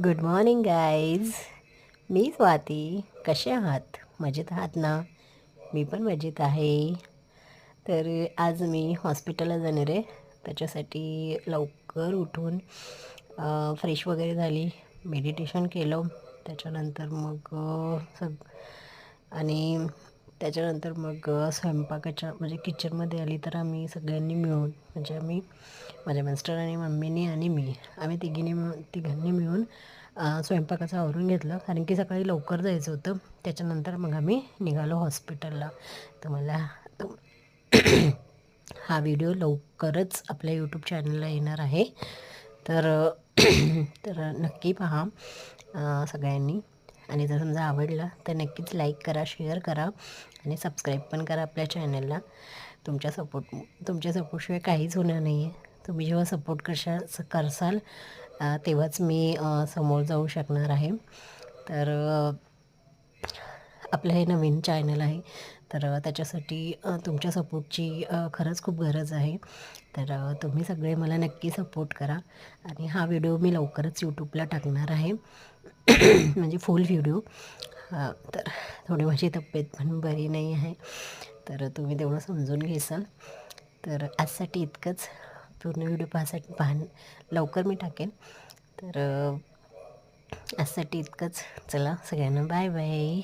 Good morning guys. मी स्वाती. कसे आहात? मजेत आहात ना? मी पण मजेत आहे. तर आज मी हॉस्पिटलला जाणार आहे. त्याच्यासाठी लवकर उठून फ्रेश वगैरे झाली, मेडिटेशन केलं. त्याच्यानंतर मग आणि त्याच्यानंतर मग स्वयंपाकाच्या म्हणजे किचनमध्ये आली. तर आम्ही सगळ्यांनी मिळून म्हणजे माझ्या मिस्टर आणि मम्मीनी आणि आम्ही तिघांनी मिळून स्वयंपाकाचं आवरून घेतलं, कारण की सकाळी लवकर जायचं होतं. त्याच्यानंतर मग आम्ही निघालो हॉस्पिटलला. तुम्हाला हा व्हिडिओ लवकरच आपल्या यूट्यूब चॅनलला येणार आहे. तर तर नक्की पहा सगळ्यांनी. आणि जर समजा आवडला तर नक्कीच लाईक करा, शेअर करा आणि सबस्क्राईब पण करा आपल्या चॅनलला. तुमच्या सपोर्टशिवाय काहीच होणार नाही आहे. तुम्ही जेव्हा सपोर्ट करसाल तेव्हाच मी समोर जाऊ शकणार आहे. तर आपलं हे नवीन चॅनल आहे, तर त्याच्यासाठी तुमच्या सपोर्टची खरंच खूप गरज आहे. तर तुम्ही सगळे मला नक्की सपोर्ट करा. आणि हा व्हिडिओ मी लवकरच यूट्यूबला टाकणार आहे म्हणजे फुल व्हिडिओ. तर थोडी माझी तब्येत पण बरी नाही आहे, तर तुम्ही तेवढं समजून घेसाल. तर आजसाठी इतकंच. पूर्ण व्हिडिओ लवकर मी टाकेन. तर आजसाठी इतकंच. चला, सगळ्यांना बाय बाय.